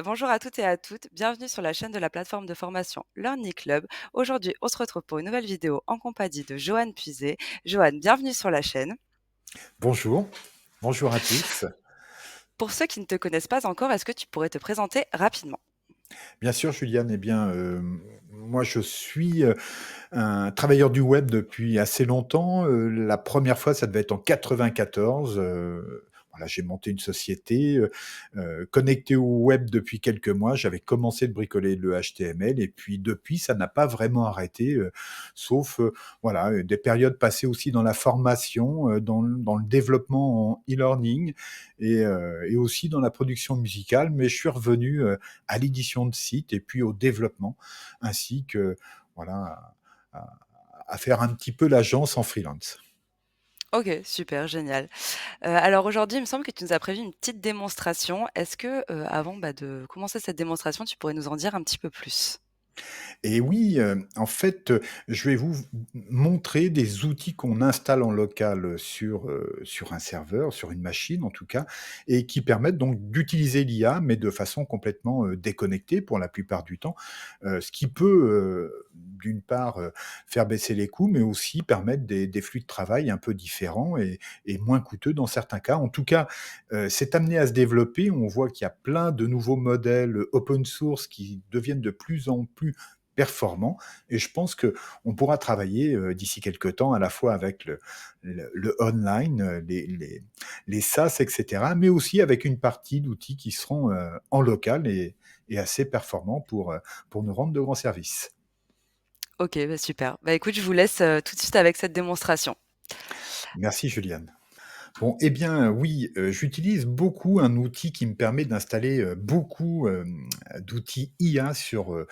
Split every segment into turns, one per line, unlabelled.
Bonjour à toutes et à toutes, bienvenue sur la chaîne de la plateforme de formation Learning Club. Aujourd'hui, on se retrouve pour une nouvelle vidéo en compagnie de Johan Puiset. Johan, bienvenue sur la chaîne.
Bonjour, bonjour à tous.
Pour ceux qui ne te connaissent pas encore, est-ce que tu pourrais te présenter rapidement?
Bien sûr, Juliane, eh bien, moi je suis, un travailleur du web depuis assez longtemps. La première fois, ça devait être en 94. Voilà, j'ai monté une société, connectée au web depuis quelques mois. J'avais commencé de bricoler le HTML et puis depuis, ça n'a pas vraiment arrêté, sauf, voilà, des périodes passées aussi dans la formation, dans le développement en e-learning et aussi dans la production musicale. Mais je suis revenu, à l'édition de sites et puis au développement ainsi que, voilà, à à faire un petit peu l'agence en freelance.
Ok, super, génial. Alors aujourd'hui, il me semble que tu nous as prévu une petite démonstration. Est-ce que, avant de commencer cette démonstration, tu pourrais nous en dire un petit peu plus?
Et oui, en fait, je vais vous montrer des outils qu'on installe en local, sur un serveur, sur une machine en tout cas, et qui permettent donc d'utiliser l'IA, mais de façon complètement, déconnectée pour la plupart du temps. Ce qui peut, d'une part, faire baisser les coûts, mais aussi permettre des flux de travail un peu différents et moins coûteux dans certains cas. En tout cas, c'est amené à se développer. On voit qu'il y a plein de nouveaux modèles, open source qui deviennent de plus en plus performants et je pense que on pourra travailler, d'ici quelque temps à la fois avec le online, les SaaS et cetera, mais aussi avec une partie d'outils qui seront, en local et assez performants pour nous rendre de grands services.
Ok, bah super. Bah écoute, je vous laisse tout de suite avec cette démonstration.
Merci Juliane. Bon, eh bien, oui, j'utilise beaucoup un outil qui me permet d'installer, beaucoup, d'outils IA sur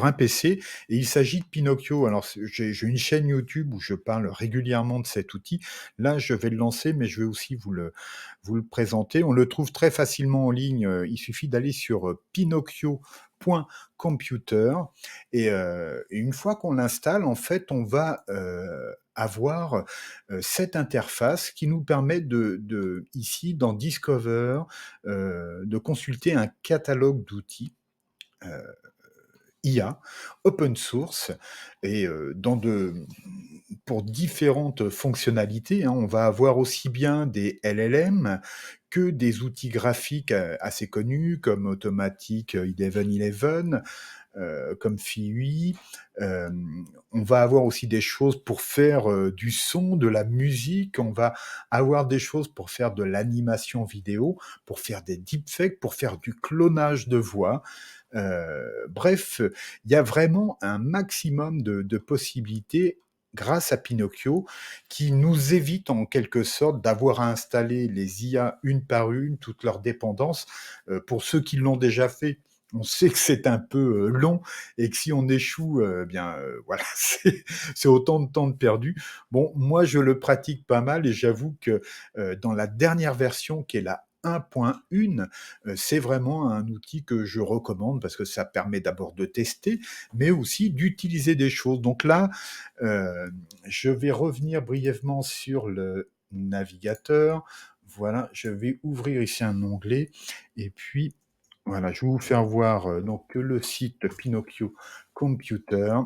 un PC et il s'agit de Pinocchio. Alors j'ai une chaîne YouTube où je parle régulièrement de cet outil. Là, je vais le lancer, mais je vais aussi vous le présenter. On le trouve très facilement en ligne, il suffit d'aller sur, pinocchio.computer et une fois qu'on l'installe, en fait, on va, avoir, cette interface qui nous permet de ici dans Discover, de consulter un catalogue d'outils, heu, IA, open source et pour différentes fonctionnalités, hein. On va avoir aussi bien des LLM que des outils graphiques, assez connus comme Automatic 1111, comme Fiui. On va avoir aussi des choses pour faire, du son, de la musique. On va avoir des choses pour faire de l'animation vidéo, pour faire des deepfakes, pour faire du clonage de voix. Bref, il y a vraiment un maximum de possibilités grâce à Pinocchio, qui nous évite en quelque sorte d'avoir à installer les IA une par une, toutes leurs dépendances. Pour ceux qui l'ont déjà fait, on sait que c'est un peu, long et que si on échoue, bien, voilà, c'est autant de temps de perdu. Bon, moi, je le pratique pas mal et j'avoue que, dans la dernière version qui est la 1.1, c'est vraiment un outil que je recommande parce que ça permet d'abord de tester, mais aussi d'utiliser des choses. Donc là, je vais revenir brièvement sur le navigateur. Voilà, je vais ouvrir ici un onglet et puis voilà, je vais vous faire voir, donc le site Pinocchio Computer.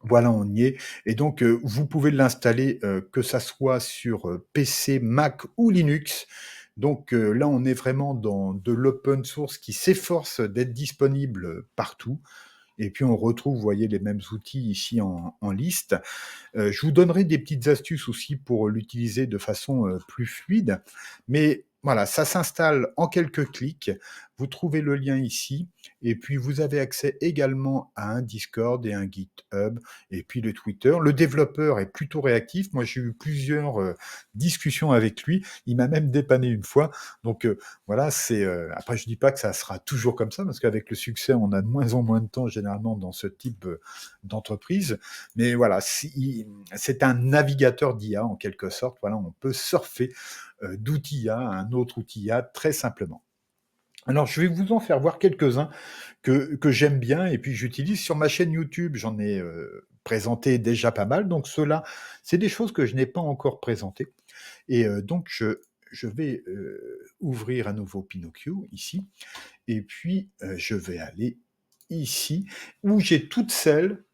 Voilà, on y est et donc vous pouvez l'installer, que ça soit sur, PC, Mac ou Linux. Donc là, on est vraiment dans de l'open source qui s'efforce d'être disponible, partout et puis on retrouve, vous voyez, les mêmes outils ici en liste. Je vous donnerai des petites astuces aussi pour l'utiliser de façon, plus fluide. Mais voilà, ça s'installe en quelques clics. Vous trouvez le lien ici et puis vous avez accès également à un Discord et un GitHub et puis le Twitter. Le développeur est plutôt réactif. Moi, j'ai eu plusieurs, discussions avec lui. Il m'a même dépanné une fois. Donc, voilà, après je dis pas que ça sera toujours comme ça parce qu'avec le succès, on a de moins en moins de temps généralement dans ce type, d'entreprise. Mais voilà, c'est un navigateur d'IA en quelque sorte. Voilà, on peut surfer d'outil IA à un autre outil IA très simplement. Alors, je vais vous en faire voir quelques-uns que j'aime bien et puis j'utilise sur ma chaîne YouTube. J'en ai présenté déjà pas mal. Donc, ceux-là, c'est des choses que je n'ai pas encore présentées. Et donc, je vais, ouvrir à nouveau Pinocchio ici et puis, je vais aller ici où j'ai toutes celles,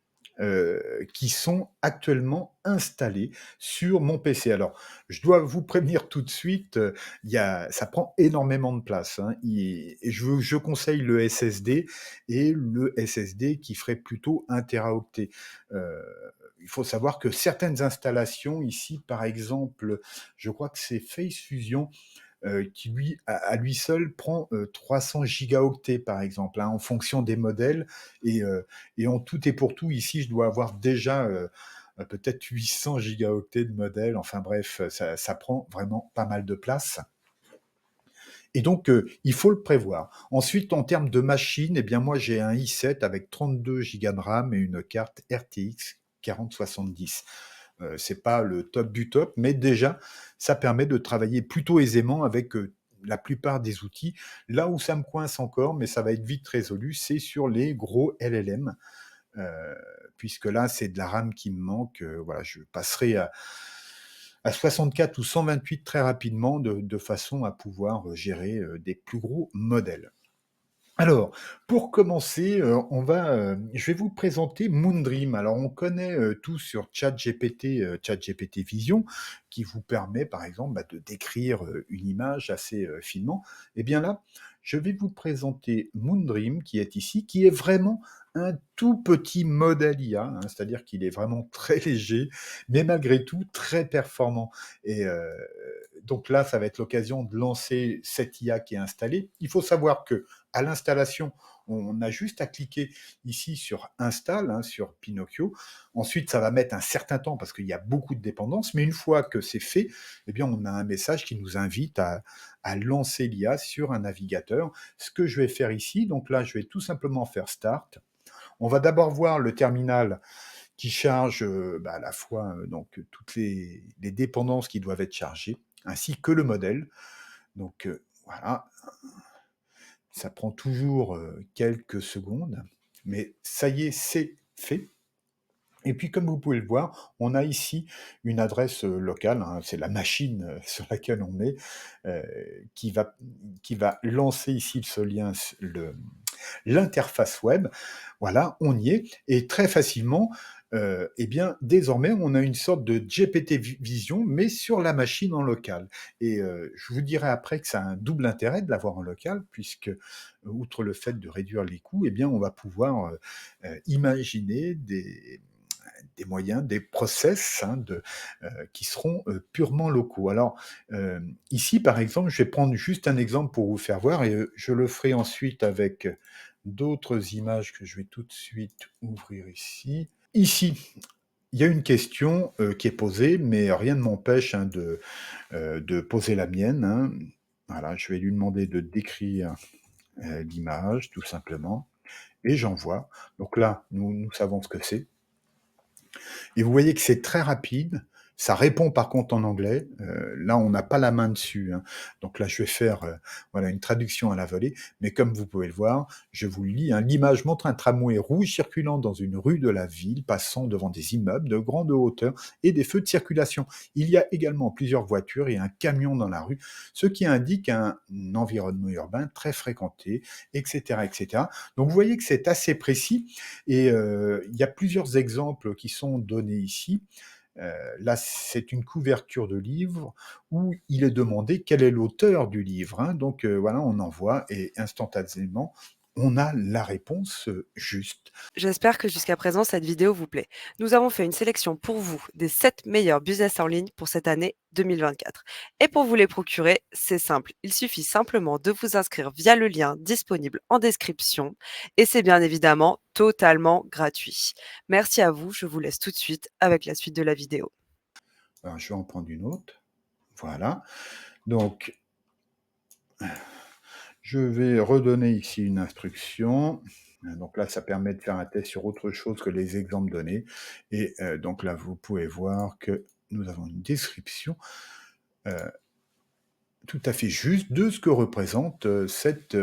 qui sont actuellement installées sur mon PC. Alors, je dois vous prévenir tout de suite, il y a ça prend énormément de place, hein. Et je conseille le SSD et le SSD qui ferait plutôt 1 téraoctet. Heu, il faut savoir que certaines installations ici, par exemple, je crois que c'est Face Fusion qui lui, à lui seul, prend 300 gigaoctets, par exemple, hein, en fonction des modèles. Et en tout et pour tout, ici, je dois avoir déjà peut-être 800 gigaoctets de modèles. Enfin bref, ça prend vraiment pas mal de place. Et donc, il faut le prévoir. Ensuite, en termes de machine, eh bien, moi, j'ai un i7 avec 32 gigas de RAM et une carte RTX 4070. C'est pas le top du top, mais déjà, ça permet de travailler plutôt aisément avec, la plupart des outils. Là où ça me coince encore, mais ça va être vite résolu, c'est sur les gros LLM, heu, puisque là, c'est de la RAM qui me manque, voilà, je passerai à 64 ou 128 très rapidement de façon à pouvoir, gérer, des plus gros modèles. Alors, pour commencer, je vais vous présenter Moondream. Alors, on connaît, tous sur ChatGPT, ChatGPT Vision, qui vous permet, par exemple, de décrire, une image assez, finement. Et bien là, je vais vous présenter Moondream, qui est ici, qui est vraiment un tout petit modèle IA, hein, c'est-à-dire qu'il est vraiment très léger, mais malgré tout très performant. Et donc là, ça va être l'occasion de lancer cette IA qui est installée. Il faut savoir que à l'installation, on a juste à cliquer ici sur Install, hein, sur Pinocchio. Ensuite, ça va mettre un certain temps parce qu'il y a beaucoup de dépendances, mais une fois que c'est fait, eh bien, on a un message qui nous invite à lancer l'IA sur un navigateur. Ce que je vais faire ici, donc là, je vais tout simplement faire Start. On va d'abord voir le terminal qui charge à la fois donc toutes les dépendances qui doivent être chargées, ainsi que le modèle. Donc voilà, ça prend toujours quelques secondes, mais ça y est, c'est fait. Et puis, comme vous pouvez le voir, on a ici une adresse locale, hein, c'est la machine sur laquelle on est, euh, qui, va, qui va lancer ici ce lien, l'interface web. Voilà, on y est. Et très facilement, eh bien, désormais, on a une sorte de GPT Vision, mais sur la machine en local. Et je vous dirai après que ça a un double intérêt de l'avoir en local, puisque, outre le fait de réduire les coûts, eh bien, on va pouvoir imaginer des moyens, des process hein, qui seront purement locaux. Alors, ici, par exemple, je vais prendre juste un exemple pour vous faire voir, et je le ferai ensuite avec d'autres images que je vais tout de suite ouvrir ici. Ici, il y a une question qui est posée, mais rien ne m'empêche hein, de poser la mienne. Hein. Voilà, je vais lui demander de décrire l'image, tout simplement, et j'envoie. Donc là, nous savons ce que c'est. Et vous voyez que c'est très rapide. Ça répond par contre en anglais. Là, on n'a pas la main dessus, hein. Donc là, je vais faire voilà, une traduction à la volée. Mais comme vous pouvez le voir, je vous le lis, hein. L'image montre un tramway rouge circulant dans une rue de la ville, passant devant des immeubles de grande hauteur et des feux de circulation. Il y a également plusieurs voitures et un camion dans la rue, ce qui indique un environnement urbain très fréquenté, etc., etc. Donc vous voyez que c'est assez précis. Et il y a plusieurs exemples qui sont donnés ici. Là, c'est une couverture de livre où il est demandé quel est l'auteur du livre. Hein. Donc voilà, on envoie et instantanément, on a la réponse juste.
J'espère que jusqu'à présent, cette vidéo vous plaît. Nous avons fait une sélection pour vous des 7 meilleurs business en ligne pour cette année 2024. Et pour vous les procurer, c'est simple. Il suffit simplement de vous inscrire via le lien disponible en description. Et c'est bien évidemment totalement gratuit. Merci à vous. Je vous laisse tout de suite avec la suite de la vidéo.
Alors, je vais en prendre une autre. Voilà. Donc, je vais redonner ici une instruction. Donc là, ça permet de faire un test sur autre chose que les exemples donnés. Et donc là, vous pouvez voir que nous avons une description tout à fait juste de ce que représente cette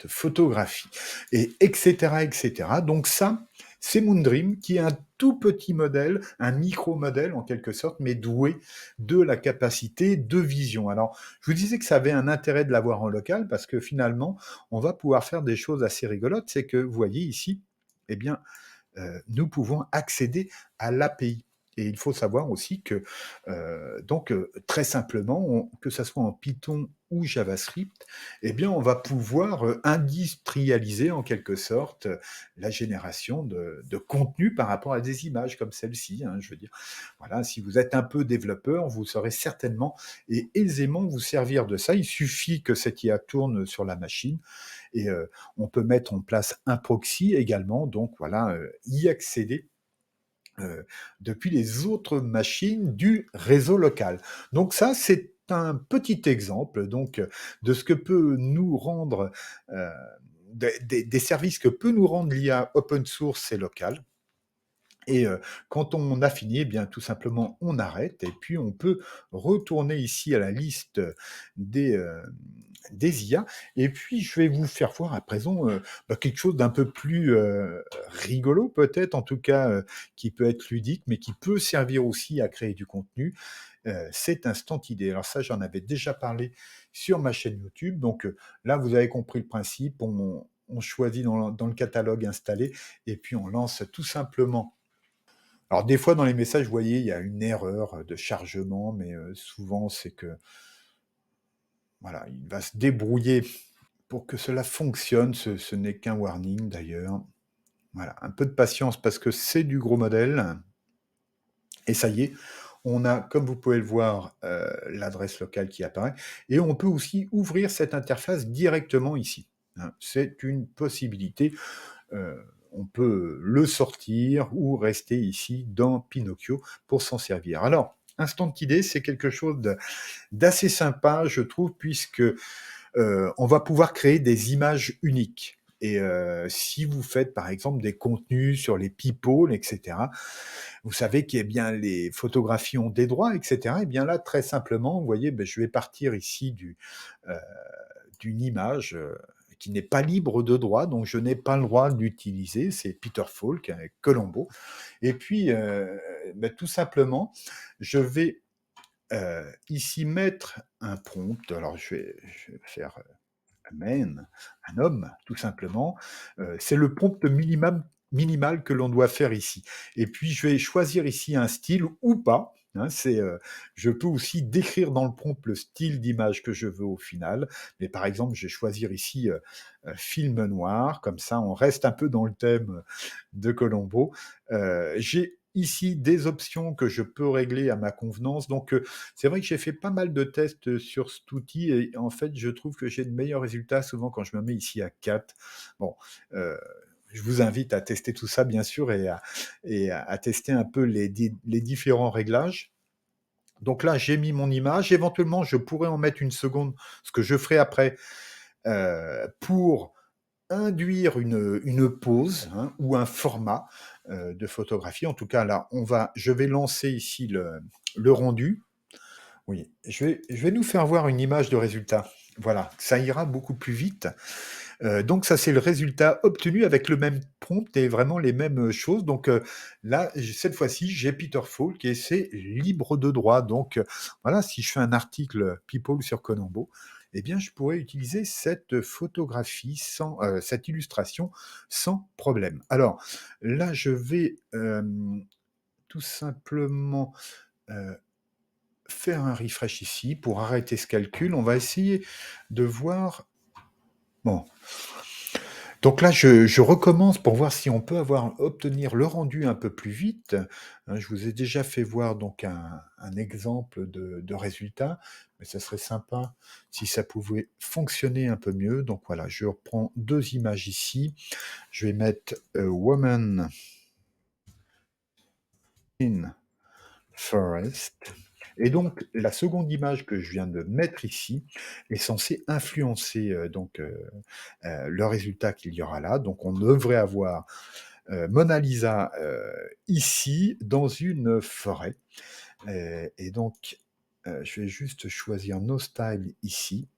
photographie, et etc., etc. Donc ça, C'est Moondream qui est un tout petit modèle, un micro-modèle en quelque sorte, mais doué de la capacité de vision. Alors, je vous disais que ça avait un intérêt de l'avoir en local parce que finalement, on va pouvoir faire des choses assez rigolotes. C'est que, vous voyez ici, eh bien, nous pouvons accéder à l'API. Et il faut savoir aussi que, très simplement, que ça soit en Python ou JavaScript, eh bien, on va pouvoir industrialiser en quelque sorte la génération de contenu par rapport à des images comme celle-ci. Hein, je veux dire, voilà, si vous êtes un peu développeur, vous saurez certainement et aisément vous servir de ça. Il suffit que cette IA tourne sur la machine et on peut mettre en place un proxy également, donc voilà, y accéder depuis les autres machines du réseau local. Donc ça, c'est un petit exemple donc de ce que peut nous rendre des services que peut nous rendre l'IA open source et locale. Et quand on a fini, eh bien, tout simplement, on arrête et puis on peut retourner ici à la liste des, heu, des IA et puis je vais vous faire voir à présent, quelque chose d'un peu plus, rigolo peut-être, en tout cas, qui peut être ludique, mais qui peut servir aussi à créer du contenu. C'est Instant Idée. Alors ça, j'en avais déjà parlé sur ma chaîne YouTube, donc là, vous avez compris le principe. On choisit dans le catalogue installé et puis on lance tout simplement. Alors des fois dans les messages, vous voyez, il y a une erreur de chargement, mais souvent c'est que voilà, il va se débrouiller pour que cela fonctionne. Ce n'est qu'un warning d'ailleurs. Voilà, un peu de patience parce que c'est du gros modèle. Et ça y est, on a, comme vous pouvez le voir, l'adresse locale qui apparaît. Et on peut aussi ouvrir cette interface directement ici. Hein. C'est une possibilité. On peut le sortir ou rester ici dans Pinocchio pour s'en servir. Alors, Instant Idée, c'est quelque chose d'assez sympa, je trouve, puisque on va pouvoir créer des images uniques. Et si vous faites par exemple des contenus sur les people, etc., vous savez que eh bien, les photographies ont des droits, etc. Et bien là, très simplement, vous voyez, ben, je vais partir ici euh, d'une image qui n'est pas libre de droit, donc je n'ai pas le droit d'utiliser. C'est Peter Falk avec Colombo. Et puis, ben, tout simplement, je vais ici mettre un prompt. Alors, je vais faire un man, un homme, tout simplement. C'est le prompt minimal que l'on doit faire ici. Et puis, je vais choisir ici un style ou pas. Hein, je peux aussi décrire dans le prompt le style d'image que je veux au final. Mais par exemple, je vais choisir ici film noir. Comme ça, on reste un peu dans le thème de Colombo. J'ai ici des options que je peux régler à ma convenance. Donc, c'est vrai que j'ai fait pas mal de tests sur cet outil et en fait, je trouve que j'ai de meilleurs résultats souvent quand je me mets ici à 4. Bon, euh, je vous invite à tester tout ça, bien sûr, et à tester un peu les différents réglages. Donc là, j'ai mis mon image. Éventuellement, je pourrais en mettre une seconde, ce que je ferai après, pour induire une pause hein, ou un format de photographie. En tout cas, là, je vais lancer ici le rendu. Oui, je vais nous faire voir une image de résultat. Voilà, ça ira beaucoup plus vite. Donc ça, c'est le résultat obtenu avec le même prompt et vraiment les mêmes choses. Donc là, cette fois-ci, j'ai Peter Falk et c'est libre de droit. Donc voilà, si je fais un article People sur Colombo, eh bien, je pourrais utiliser cette photographie cette illustration sans problème. Alors là, je vais tout simplement euh, faire un refresh ici pour arrêter ce calcul. On va essayer de voir. Bon, donc là, je recommence pour voir si on peut obtenir le rendu un peu plus vite. Hein, je vous ai déjà fait voir donc un exemple de résultat, mais ça serait sympa si ça pouvait fonctionner un peu mieux. Donc voilà, je reprends deux images ici. Je vais mettre Woman in Forest. Et donc, la seconde image que je viens de mettre ici est censée influencer le résultat qu'il y aura là. Donc, on devrait avoir Mona Lisa ici dans une forêt. Et donc, je vais juste choisir No Style ici.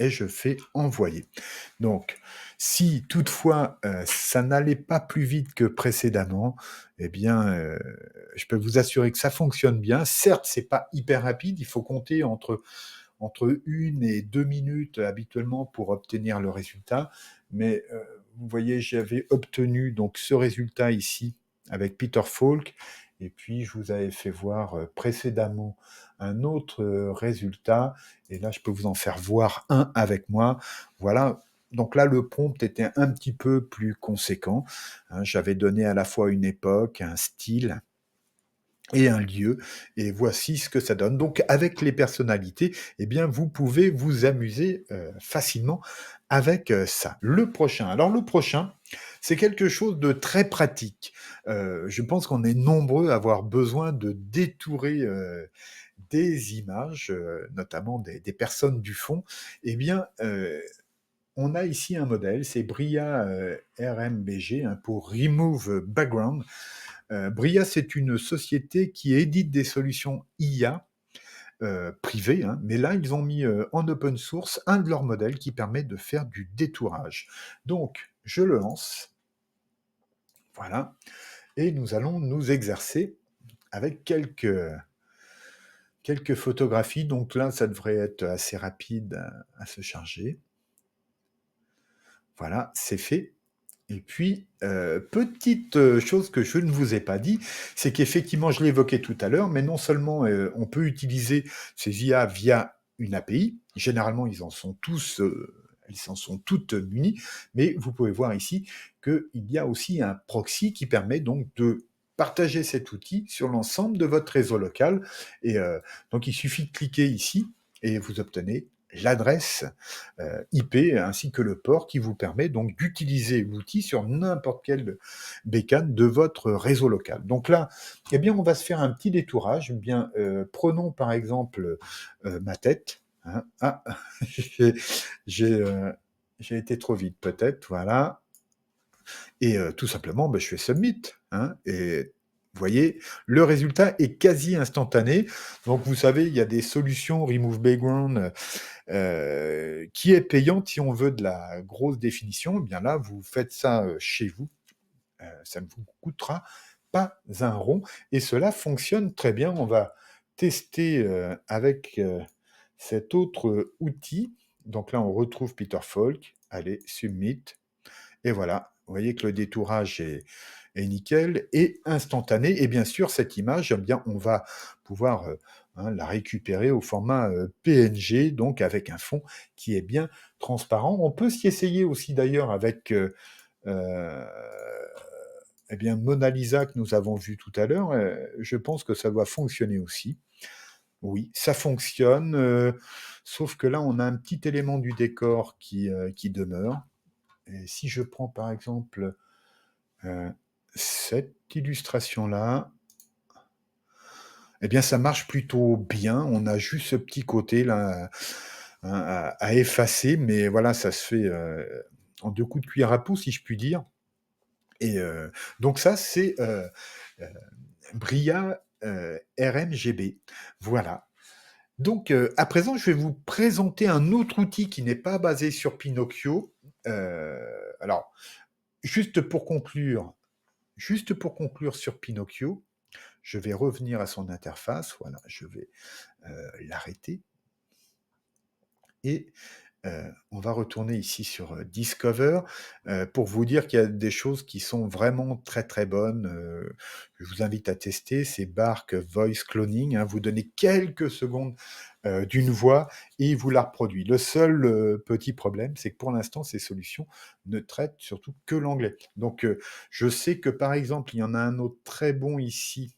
et je fais envoyer. Donc, si toutefois ça n'allait pas plus vite que précédemment, eh bien, je peux vous assurer que ça fonctionne bien. Certes, c'est pas hyper rapide, il faut compter entre 1 et 2 minutes habituellement pour obtenir le résultat. Mais vous voyez, j'avais obtenu donc ce résultat ici avec Peter Falk. Et puis, je vous avais fait voir précédemment un autre résultat. Et là, je peux vous en faire voir un avec moi. Voilà. Donc là, le prompt était un petit peu plus conséquent. Hein, j'avais donné à la fois une époque, un style, et un lieu, et voici ce que ça donne. Donc avec les personnalités, eh bien vous pouvez vous amuser facilement avec ça. Le prochain, c'est quelque chose de très pratique. Je pense qu'on est nombreux à avoir besoin de détourer des images, notamment des personnes du fond. Eh bien, on a ici un modèle, c'est Bria RMBG, hein, pour Remove Background. Bria, c'est une société qui édite des solutions IA privées, hein, mais là, ils ont mis en open source un de leurs modèles qui permet de faire du détourage. Donc, je le lance, voilà, et nous allons nous exercer avec quelques photographies. Donc là, ça devrait être assez rapide à se charger. Voilà, c'est fait. Et puis, petite chose que je ne vous ai pas dit, c'est qu'effectivement, je l'évoquais tout à l'heure, mais non seulement on peut utiliser ces IA via une API, généralement elles en sont toutes munies, mais vous pouvez voir ici qu'il y a aussi un proxy qui permet donc de partager cet outil sur l'ensemble de votre réseau local. Et donc, il suffit de cliquer ici et vous obtenez l'adresse IP ainsi que le port qui vous permet donc d'utiliser l'outil sur n'importe quelle bécane de votre réseau local. Donc là, eh bien, on va se faire un petit détourage. Eh bien, prenons par exemple ma tête. Hein. Ah, j'ai j'ai, euh, j'ai été trop vite peut-être, voilà. Et tout simplement, je fais submit. Hein, et vous voyez, le résultat est quasi instantané. Donc vous savez, il y a des solutions Remove Background qui est payante si on veut de la grosse définition. Eh bien là, vous faites ça chez vous. Ça ne vous coûtera pas un rond. Et cela fonctionne très bien. On va tester avec cet autre outil. Donc là, on retrouve Peter Falk. Allez, submit. Et voilà, vous voyez que le détourage est nickel et instantané. Et bien sûr, cette image, eh bien, on va pouvoir la récupérer au format PNG, donc avec un fond qui est bien transparent. On peut s'y essayer aussi d'ailleurs avec euh, eh bien, Mona Lisa que nous avons vu tout à l'heure. Je pense que ça doit fonctionner aussi. Oui, ça fonctionne, sauf que là, on a un petit élément du décor qui demeure. Et si je prends par exemple cette illustration-là, eh bien ça marche plutôt bien. On a juste ce petit côté là hein, à effacer, mais voilà, ça se fait en 2 coups de cuillère à peau, si je puis dire. Et donc ça, c'est euh, Bria RMGB. Voilà. Donc, à présent, je vais vous présenter un autre outil qui n'est pas basé sur Pinocchio. Alors, juste pour conclure, Juste pour conclure sur Pinocchio, je vais revenir à son interface. Voilà, je vais l'arrêter. Et on va retourner ici sur Discover pour vous dire qu'il y a des choses qui sont vraiment très très bonnes. Je vous invite à tester. C'est Bark Voice Cloning. Hein. Vous donnez quelques secondes d'une voix et il vous la reproduit. Le seul petit problème, c'est que pour l'instant, ces solutions ne traitent surtout que l'anglais. Donc, je sais que par exemple, il y en a un autre très bon ici.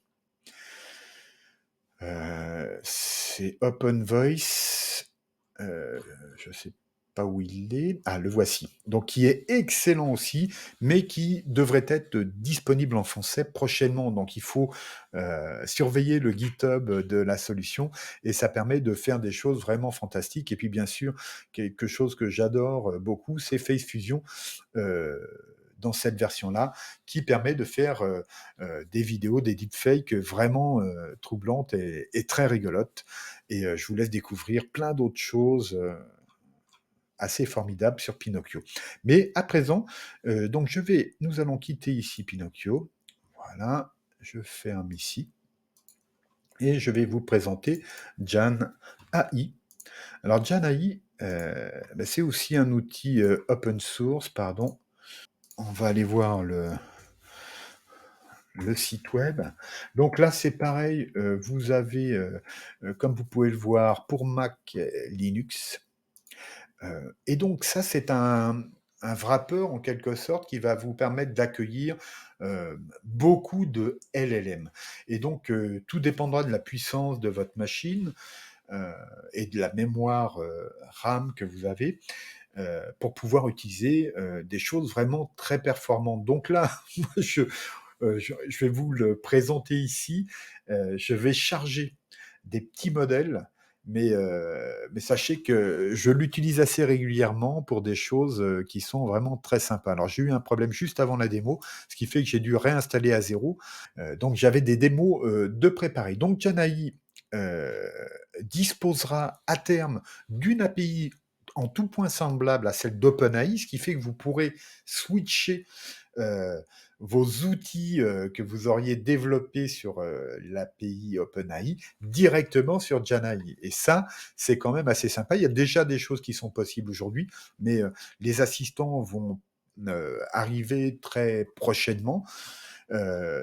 C'est Open Voice. Je ne sais pas où il est. Ah, le voici. Donc, qui est excellent aussi, mais qui devrait être disponible en français prochainement. Donc, il faut surveiller le GitHub de la solution et ça permet de faire des choses vraiment fantastiques. Et puis, bien sûr, quelque chose que j'adore beaucoup, c'est Face Fusion. Euh, dans cette version-là, qui permet de faire des vidéos, des deepfakes vraiment troublantes et très rigolotes. Et je vous laisse découvrir plein d'autres choses assez formidable sur Pinocchio. Mais à présent, donc nous allons quitter ici Pinocchio. Voilà, je ferme ici et je vais vous présenter Jan AI. Alors Jan AI, bah, c'est aussi un outil open source, pardon. On va aller voir le site web. Donc là, c'est pareil, vous avez, comme vous pouvez le voir, pour Mac, Linux. Et donc ça, c'est un wrapper en quelque sorte qui va vous permettre d'accueillir beaucoup de LLM. Et donc, tout dépendra de la puissance de votre machine euh, et de la mémoire RAM que vous avez pour pouvoir utiliser des choses vraiment très performantes. Donc là, moi, je vais vous le présenter ici. Je vais charger des petits modèles, mais sachez que je l'utilise assez régulièrement pour des choses qui sont vraiment très sympas. Alors j'ai eu un problème juste avant la démo, ce qui fait que j'ai dû réinstaller à zéro. Donc j'avais des démos de préparer. Donc Janai euh, disposera à terme d'une API en tout point semblable à celle d'OpenAI, ce qui fait que vous pourrez switcher euh, vos outils que vous auriez développés sur l'API OpenAI directement sur Janai. Et ça, c'est quand même assez sympa. Il y a déjà des choses qui sont possibles aujourd'hui, mais les assistants vont arriver très prochainement.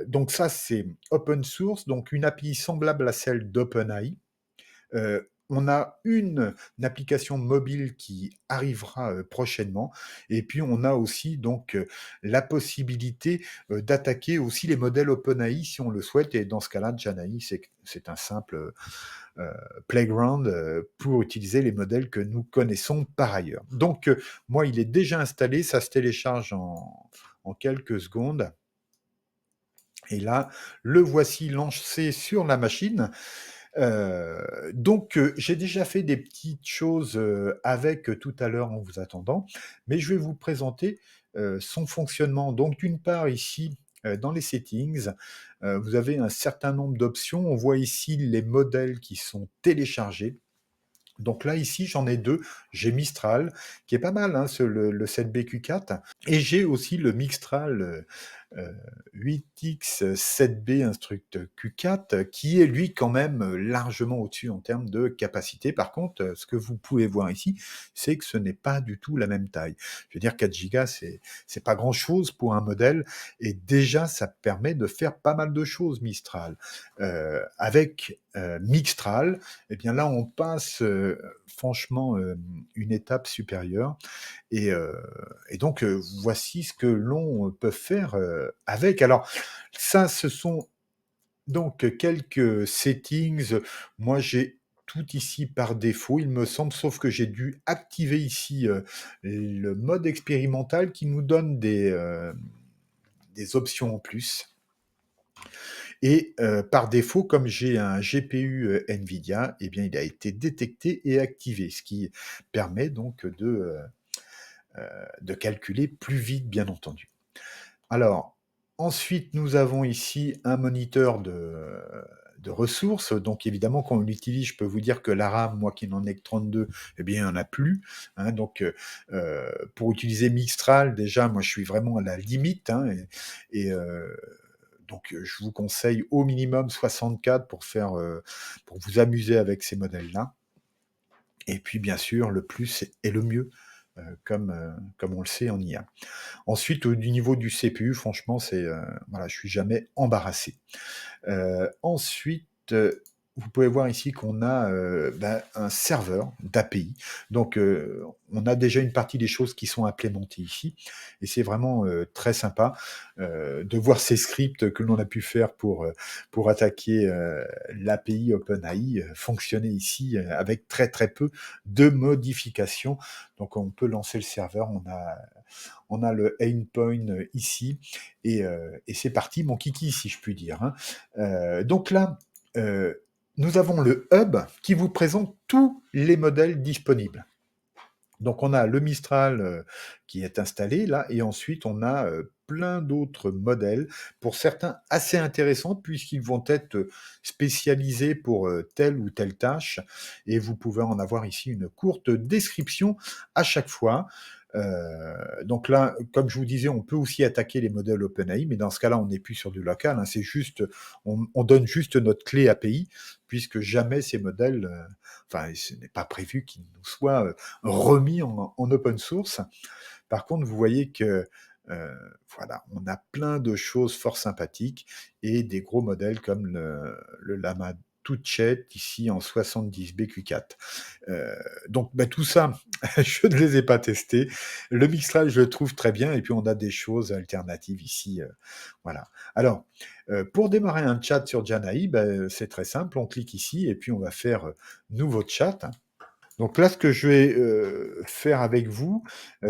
Donc ça, c'est open source, donc une API semblable à celle d'OpenAI. On a une application mobile qui arrivera prochainement. Et puis, on a aussi donc la possibilité d'attaquer aussi les modèles OpenAI si on le souhaite. Et dans ce cas-là, Janai, c'est un simple playground pour utiliser les modèles que nous connaissons par ailleurs. Donc, moi, il est déjà installé. Ça se télécharge en quelques secondes. Et là, le voici lancé sur la machine. Donc, j'ai déjà fait des petites choses avec tout à l'heure en vous attendant, mais je vais vous présenter son fonctionnement. Donc, d'une part, ici, dans les settings, vous avez un certain nombre d'options. On voit ici les modèles qui sont téléchargés. Donc là, ici, j'en ai deux. J'ai Mistral, qui est pas mal, hein, le 7BQ4. Et j'ai aussi le Mistral 8X7B Instruct Q4, qui est lui quand même largement au-dessus en termes de capacité. Par contre, ce que vous pouvez voir ici, c'est que ce n'est pas du tout la même taille. Je veux dire, 4 Go, c'est pas grand-chose pour un modèle, et déjà, ça permet de faire pas mal de choses, Mistral. Avec Mixtral, eh bien là, on passe franchement une étape supérieure. Et donc, voici ce que l'on peut faire avec. Alors, ça, ce sont donc quelques settings. Moi, j'ai tout ici par défaut, il me semble, sauf que j'ai dû activer ici le mode expérimental qui nous donne des options en plus. Et par défaut, comme j'ai un GPU NVIDIA, eh bien, il a été détecté et activé, ce qui permet donc de calculer plus vite, bien entendu. Alors, ensuite, nous avons ici un moniteur de ressources. Donc, évidemment, quand on l'utilise, je peux vous dire que la RAM, moi qui n'en ai que 32, eh bien, il n'y en a plus. Hein. Donc, pour utiliser Mixtral, déjà, moi, je suis vraiment à la limite. Hein, donc, je vous conseille au minimum 64 pour vous amuser avec ces modèles-là. Et puis, bien sûr, le plus est le mieux, comme on le sait en IA. Ensuite, du niveau du CPU, franchement, voilà, je suis jamais embarrassé. Ensuite, vous pouvez voir ici qu'on a un serveur d'API. Donc, on a déjà une partie des choses qui sont implémentées ici. Et c'est vraiment très sympa de voir ces scripts que l'on a pu faire pour attaquer l'API OpenAI fonctionner ici avec très très peu de modifications. Donc, on peut lancer le serveur. On a le endpoint ici et c'est parti, mon kiki, si je puis dire. Hein. Donc là, nous avons le hub qui vous présente tous les modèles disponibles. Donc on a le Mistral qui est installé là, et ensuite on a plein d'autres modèles, pour certains assez intéressants puisqu'ils vont être spécialisés pour telle ou telle tâche et vous pouvez en avoir ici une courte description à chaque fois. Donc là, comme je vous disais, on peut aussi attaquer les modèles OpenAI, mais dans ce cas-là, on n'est plus sur du local, hein, c'est juste, on donne juste notre clé API, puisque jamais ces modèles, enfin, ce n'est pas prévu qu'ils nous soient remis en open source. Par contre, vous voyez que voilà, on a plein de choses fort sympathiques et des gros modèles comme le Llama 2 Chat ici en 70 BQ4. Donc bah, tout ça, je ne les ai pas testés. Le Mistral, je le trouve très bien et puis on a des choses alternatives ici. Voilà. Alors, pour démarrer un chat sur Janaï, bah, c'est très simple. On clique ici et puis on va faire nouveau chat. Donc là, ce que je vais faire avec vous,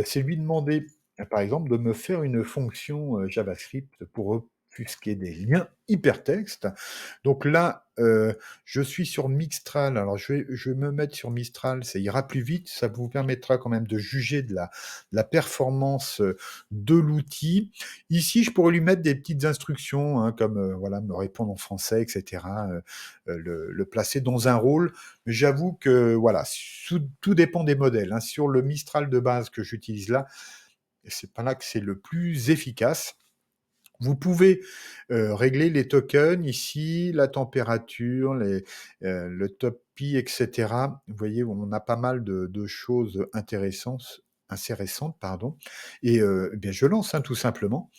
c'est lui demander, par exemple, de me faire une fonction JavaScript pour offusquer des liens hypertextes. Donc là, je suis sur Mixtral. Alors je vais me mettre sur Mistral, ça ira plus vite. Ça vous permettra quand même de juger de la performance de l'outil. Ici, je pourrais lui mettre des petites instructions, hein, comme voilà, me répondre en français, etc. Le placer dans un rôle. Mais j'avoue que voilà, tout dépend des modèles, hein. Sur le Mistral de base que j'utilise là, c'est pas là que c'est le plus efficace. Vous pouvez régler les tokens ici, la température, le top pi, etc. Vous voyez, on a pas mal de choses intéressantes, assez récentes, pardon. Et eh bien, je lance, hein, tout simplement.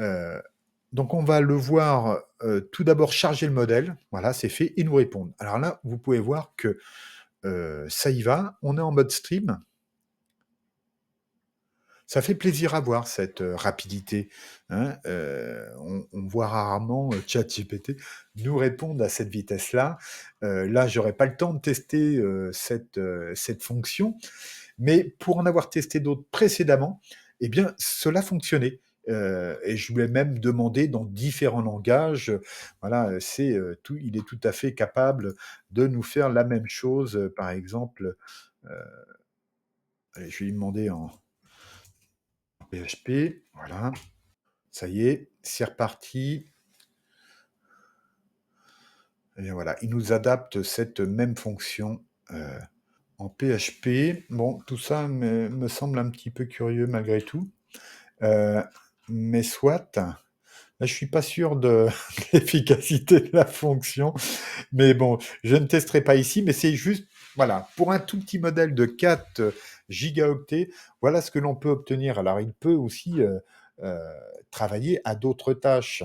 Euh, donc on va le voir tout d'abord charger le modèle. Voilà, c'est fait, et nous répondre. Alors là, vous pouvez voir que ça y va. On est en mode stream. Ça fait plaisir à voir cette rapidité, hein. On voit rarement ChatGPT nous répondre à cette vitesse-là. Là, j'aurais pas le temps de tester cette fonction, mais pour en avoir testé d'autres précédemment, eh bien, cela fonctionnait. Et je voulais même demander dans différents langages. Voilà, il est tout à fait capable de nous faire la même chose. Par exemple, euh, allez, je vais lui demander en PHP. Voilà. Ça y est, c'est reparti. Et voilà, il nous adapte cette même fonction en PHP. Bon, tout ça me semble un petit peu curieux malgré tout. Euh, mais soit, là, je suis pas sûr de l'efficacité de la fonction. Mais bon, je ne testerai pas ici, mais c'est juste, voilà, pour un tout petit modèle de 4 gigaoctets, voilà ce que l'on peut obtenir. Alors, il peut aussi travailler à d'autres tâches.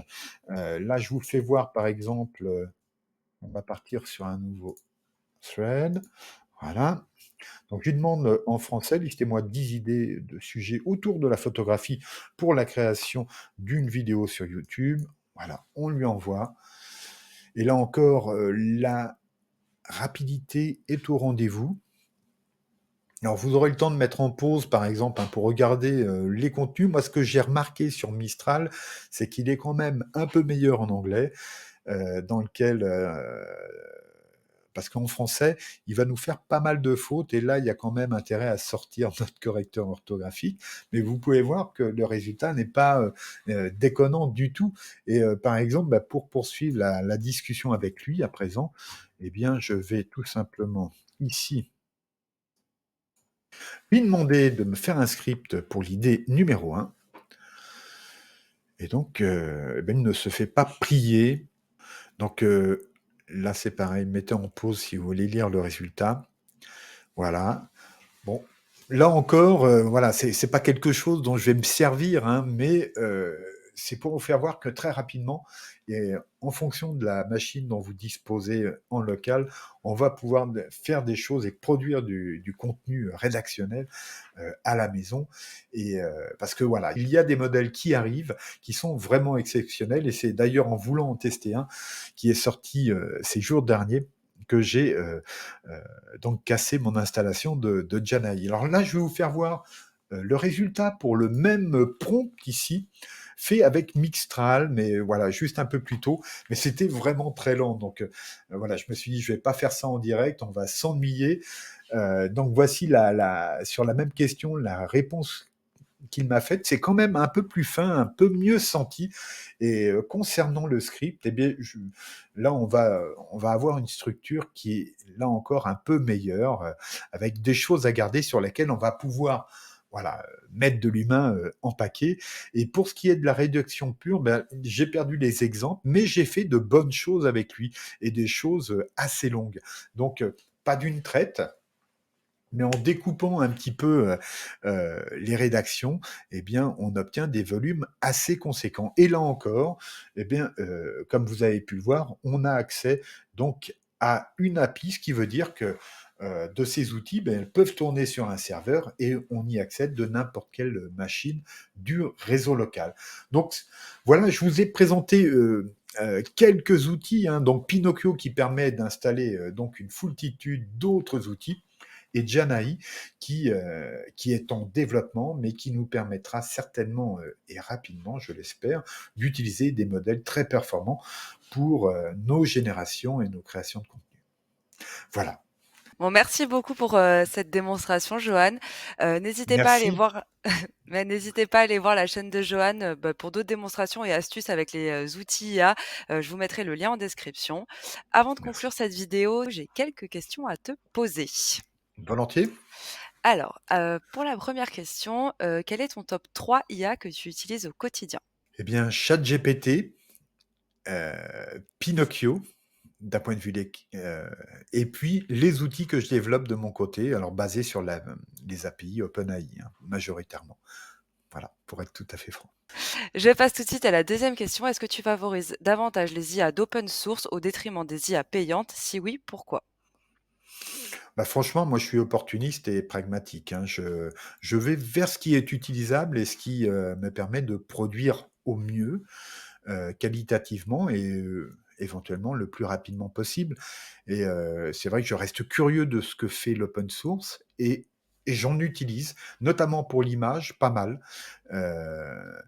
Là, je vous le fais voir, par exemple, on va partir sur un nouveau thread. Voilà. Donc, je lui demande en français, listez-moi 10 idées de sujets autour de la photographie pour la création d'une vidéo sur YouTube. Voilà, on lui envoie. Et là encore, la rapidité est au rendez-vous. Alors, vous aurez le temps de mettre en pause, par exemple, hein, pour regarder les contenus. Moi, ce que j'ai remarqué sur Mistral, c'est qu'il est quand même un peu meilleur en anglais, dans lequel parce qu'en français, il va nous faire pas mal de fautes et là, il y a quand même intérêt à sortir notre correcteur orthographique. Mais vous pouvez voir que le résultat n'est pas déconnant du tout. Et par exemple, bah, pour poursuivre la discussion avec lui à présent, eh bien, je vais tout simplement ici lui demander de me faire un script pour l'idée numéro 1. Et donc, eh ben, il ne se fait pas prier. Donc là, c'est pareil, mettez en pause si vous voulez lire le résultat. Voilà. Bon, là encore, voilà, c'est pas quelque chose dont je vais me servir, hein, mais c'est pour vous faire voir que très rapidement, et en fonction de la machine dont vous disposez en local, on va pouvoir faire des choses et produire du contenu rédactionnel à la maison. Et parce que voilà, il y a des modèles qui arrivent, qui sont vraiment exceptionnels, et c'est d'ailleurs en voulant en tester un qui est sorti ces jours derniers que j'ai donc cassé mon installation de Janai. Alors là, je vais vous faire voir le résultat pour le même prompt ici, fait avec Mixtral, mais voilà, juste un peu plus tôt. Mais c'était vraiment très lent. Donc voilà, je me suis dit, je vais pas faire ça en direct, on va s'ennuyer. Donc voici sur la même question, la réponse qu'il m'a faite, c'est quand même un peu plus fin, un peu mieux senti. Et concernant le script, eh bien, là, on va avoir une structure qui est, là encore, un peu meilleure, avec des choses à garder sur lesquelles on va pouvoir voilà, mettre de l'humain en paquet. Et pour ce qui est de la rédaction pure, ben, j'ai perdu les exemples, mais j'ai fait de bonnes choses avec lui et des choses assez longues. Donc, pas d'une traite, mais en découpant un petit peu les rédactions, eh bien, on obtient des volumes assez conséquents. Et là encore, eh bien, comme vous avez pu le voir, on a accès donc à une API, ce qui veut dire que de ces outils, ben, elles peuvent tourner sur un serveur et on y accède de n'importe quelle machine du réseau local. Donc voilà, je vous ai présenté quelques outils, hein, donc Pinocchio qui permet d'installer donc une foultitude d'autres outils et Janai qui est en développement, mais qui nous permettra certainement et rapidement, je l'espère, d'utiliser des modèles très performants pour nos générations et nos créations de contenu. Voilà.
Bon, merci beaucoup pour, cette démonstration, Johan. N'hésitez pas à aller
Merci.
voir mais n'hésitez pas à aller voir la chaîne de Johan, bah, pour d'autres démonstrations et astuces avec les, outils IA. Je vous mettrai le lien en description. Avant de
Merci.
conclure cette vidéo, j'ai quelques questions à te poser.
Volontiers.
Alors, pour la première question, quel est ton top 3 IA que tu utilises au quotidien?
Eh bien, ChatGPT, Pinocchio, d'un point de vue et puis les outils que je développe de mon côté, alors basés sur les API OpenAI, hein, majoritairement. Voilà, pour être tout à fait franc.
Je passe tout de suite à la deuxième question. Est-ce que tu favorises davantage les IA d'open source au détriment des IA payantes? Si oui, pourquoi?
Bah, franchement, moi, je suis opportuniste et pragmatique, hein. Je vais vers ce qui est utilisable et ce qui, me permet de produire au mieux, qualitativement et éventuellement le plus rapidement possible et c'est vrai que je reste curieux de ce que fait l'open source et j'en utilise, notamment pour l'image, pas mal, heu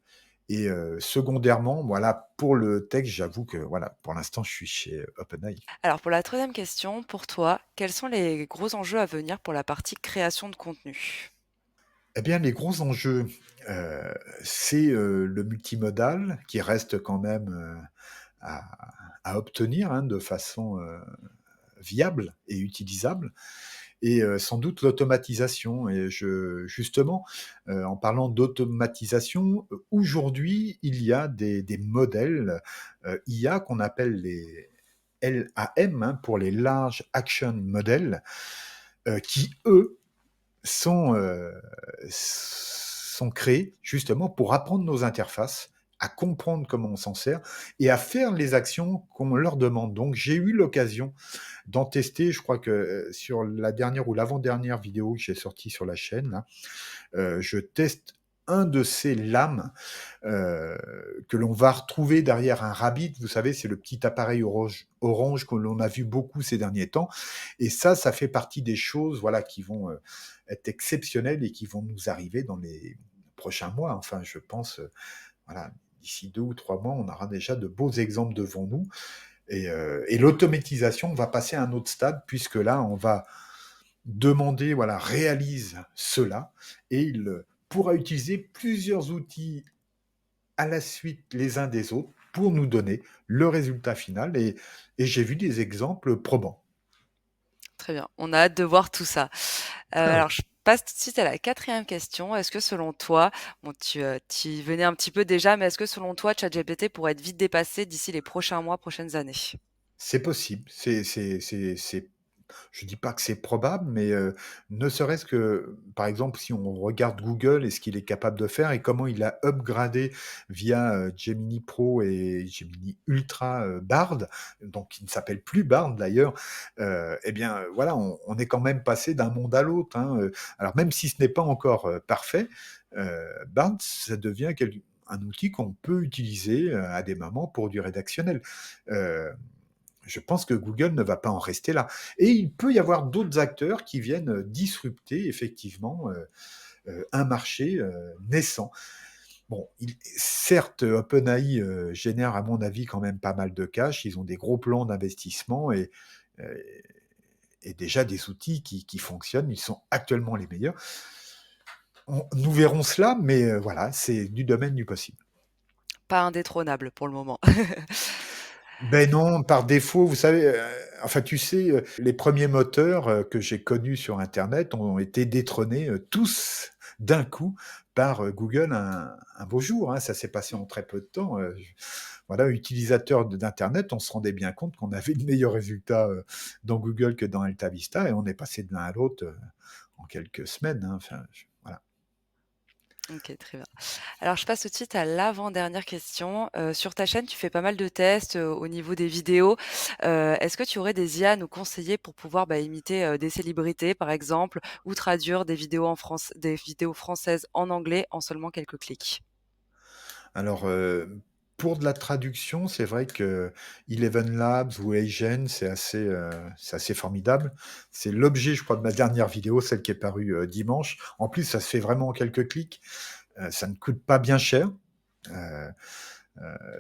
et secondairement, voilà, pour le texte, j'avoue que, voilà, pour l'instant, je suis chez OpenAI.
Alors pour la troisième question, pour toi, quels sont les gros enjeux à venir pour la partie création de contenu?
Eh bien, les gros enjeux, heu, c'est, le multimodal qui reste quand même, à obtenir, hein, de façon, viable et utilisable et sans doute l'automatisation et justement, en parlant d'automatisation, aujourd'hui, il y a des modèles, IA qu'on appelle les LAM, hein, pour les Large Action Models, qui eux sont, sont créés justement pour apprendre nos interfaces, à comprendre comment on s'en sert et à faire les actions qu'on leur demande. Donc j'ai eu l'occasion d'en tester, je crois que, sur la dernière ou l'avant-dernière vidéo que j'ai sortie sur la chaîne là, je teste un de ces lames, que l'on va retrouver derrière un Rabbit. Vous savez, c'est le petit appareil orange que l'on a vu beaucoup ces derniers temps et ça fait partie des choses, voilà, qui vont, être exceptionnelles et qui vont nous arriver dans les prochains mois. Enfin, je pense, voilà, d'ici 2 ou 3 mois, on aura déjà de beaux exemples devant nous et l'automatisation va passer à un autre stade puisque là, on va demander, voilà, réalise cela et il pourra utiliser plusieurs outils à la suite les uns des autres pour nous donner le résultat final et j'ai vu des exemples probants.
Très bien, on a hâte de voir tout ça.
Ah oui.
Alors je passe tout de suite à la quatrième question. Est-ce que selon toi, bon tu y venais un petit peu déjà, mais est-ce que selon toi, ChatGPT pourrait être vite dépassé d'ici les prochains mois, prochaines années?
C'est possible, c'est je dis pas que c'est probable, mais ne serait-ce que, par exemple, si on regarde Google et ce qu'il est capable de faire et comment il a upgradé via, Gemini Pro et Gemini Ultra, Bard, donc qui ne s'appelle plus Bard d'ailleurs, et bien, voilà, on est quand même passé d'un monde à l'autre, hein, alors même si ce n'est pas encore, parfait, Bard, ça devient un outil qu'on peut utiliser, à des moments pour du rédactionnel. Heu je pense que Google ne va pas en rester là. Et il peut y avoir d'autres acteurs qui viennent disrupter effectivement un marché naissant. Bon, certes, OpenAI génère à mon avis quand même pas mal de cash. Ils ont des gros plans d'investissement euh, et déjà des outils qui fonctionnent. Ils sont actuellement les meilleurs. Nous verrons cela, mais voilà, c'est du domaine du possible.
Pas indétrônable pour le moment.
Ben non, par défaut, vous savez, enfin, tu sais, les premiers moteurs, que j'ai connus sur internet ont été détrônés, tous d'un coup par, Google un beau jour, hein. Ça s'est passé en très peu de temps, voilà, utilisateurs d'internet, on se rendait bien compte qu'on avait de meilleurs résultats, dans Google que dans Alta Vista et on est passé de l'un à l'autre, en quelques semaines, hein, enfin, je voilà.
OK, très bien. Alors je passe tout de suite à l'avant-dernière question. Sur ta chaîne, tu fais pas mal de tests, au niveau des vidéos. Est-ce que tu aurais des IA à nous conseiller pour pouvoir, imiter, des célébrités par exemple ou traduire des vidéos françaises en anglais en seulement quelques clics?
Alors, pour de la traduction, c'est vrai que Eleven Labs ou Agent, c'est assez formidable. C'est l'objet, je crois, de ma dernière vidéo, celle qui est parue, dimanche. En plus, ça se fait vraiment en quelques clics, ça ne coûte pas bien cher, heu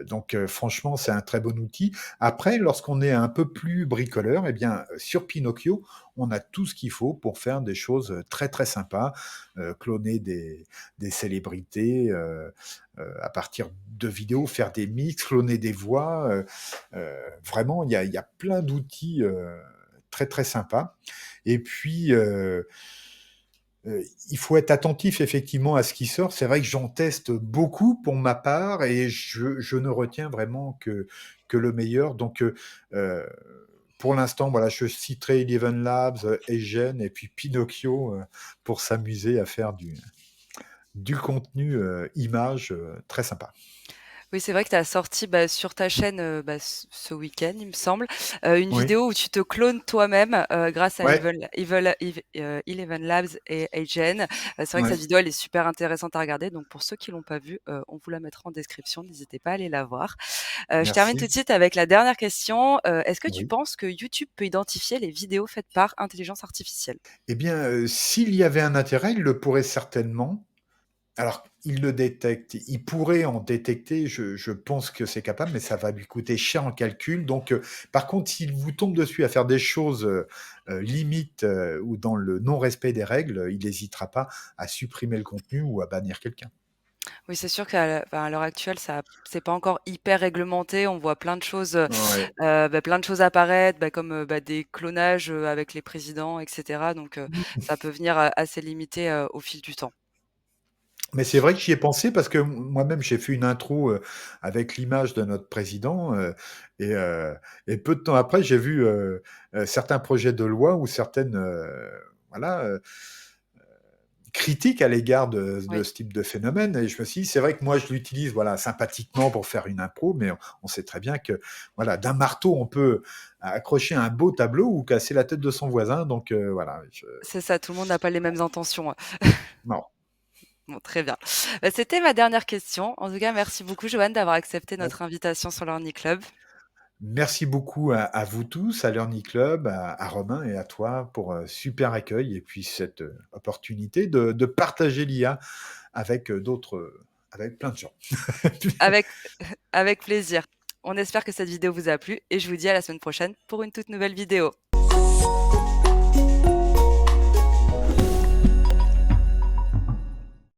donc franchement, c'est un très bon outil. Après, lorsqu'on est un peu plus bricoleur, eh bien, sur Pinocchio, on a tout ce qu'il faut pour faire des choses, très, très sympas, cloner des célébrités, à partir de vidéos, faire des mix, cloner des voix, vraiment, il y a plein d'outils, très, très sympas et puis, il faut être attentif effectivement à ce qui sort. C'est vrai que j'en teste beaucoup pour ma part et je ne retiens vraiment que le meilleur. Donc, pour l'instant, voilà, je citerai Eleven Labs, Eigen et puis Pinocchio, pour s'amuser à faire du contenu, image, très sympa.
Oui, c'est vrai que tu as sorti, sur ta chaîne, ce week-end, il me semble, une
Oui.
vidéo où tu te clones toi-même, grâce à
Ouais,
Eleven Labs et Agen. C'est vrai que cette
ouais.
vidéo, elle est super intéressante à regarder, donc pour ceux qui l'ont pas vue, on vous la mettra en description, n'hésitez pas à aller la voir. Je termine tout
Merci.
de suite avec la dernière question. Est-ce que tu
Oui.
penses que YouTube peut identifier les vidéos faites par intelligence artificielle?
Eh bien, s'il y avait un intérêt, il le pourrait certainement. Alors, il le détecte. Il pourrait en détecter, je pense que c'est capable, mais ça va lui coûter cher en calcul. Donc, par contre, s'il vous tombe dessus à faire des choses, limites, ou dans le non-respect des règles, il n'hésitera pas à supprimer le contenu ou à bannir quelqu'un.
Oui, c'est sûr à l'heure actuelle, ça c'est pas encore hyper réglementé. On voit plein de choses,
Ouais.
plein de choses apparaître, comme, des clonages, avec les présidents et cetera, donc ça peut venir, assez limité, au fil du temps.
Mais c'est vrai que j'y ai pensé parce que moi-même, j'ai fait une intro, avec l'image de notre président, et heu et peu de temps après, j'ai vu, certains projets de loi ou certaines, voilà, critiques à l'égard de
Oui,
ce type de phénomène et je me suis dit: «C'est vrai que moi je l'utilise, voilà, sympathiquement pour faire une impro, mais on sait très bien que, voilà, d'un marteau, on peut accrocher un beau tableau ou casser la tête de son voisin», donc voilà, je
c'est ça, tout le monde n'a pas les mêmes intentions,
non.
Bon, très bien. C'était ma dernière question. En tout cas, merci beaucoup Joanne d'avoir accepté
Bah,
notre invitation sur l'Orni Club.
merci beaucoup à vous tous, à l'Orny Club, à Romain et à toi pour, super accueil et puis cette, opportunité de partager l'IA avec, d'autres, avec plein de gens.
Avec avec plaisir. On espère que cette vidéo vous a plu et je vous dis à la semaine prochaine pour une toute nouvelle vidéo.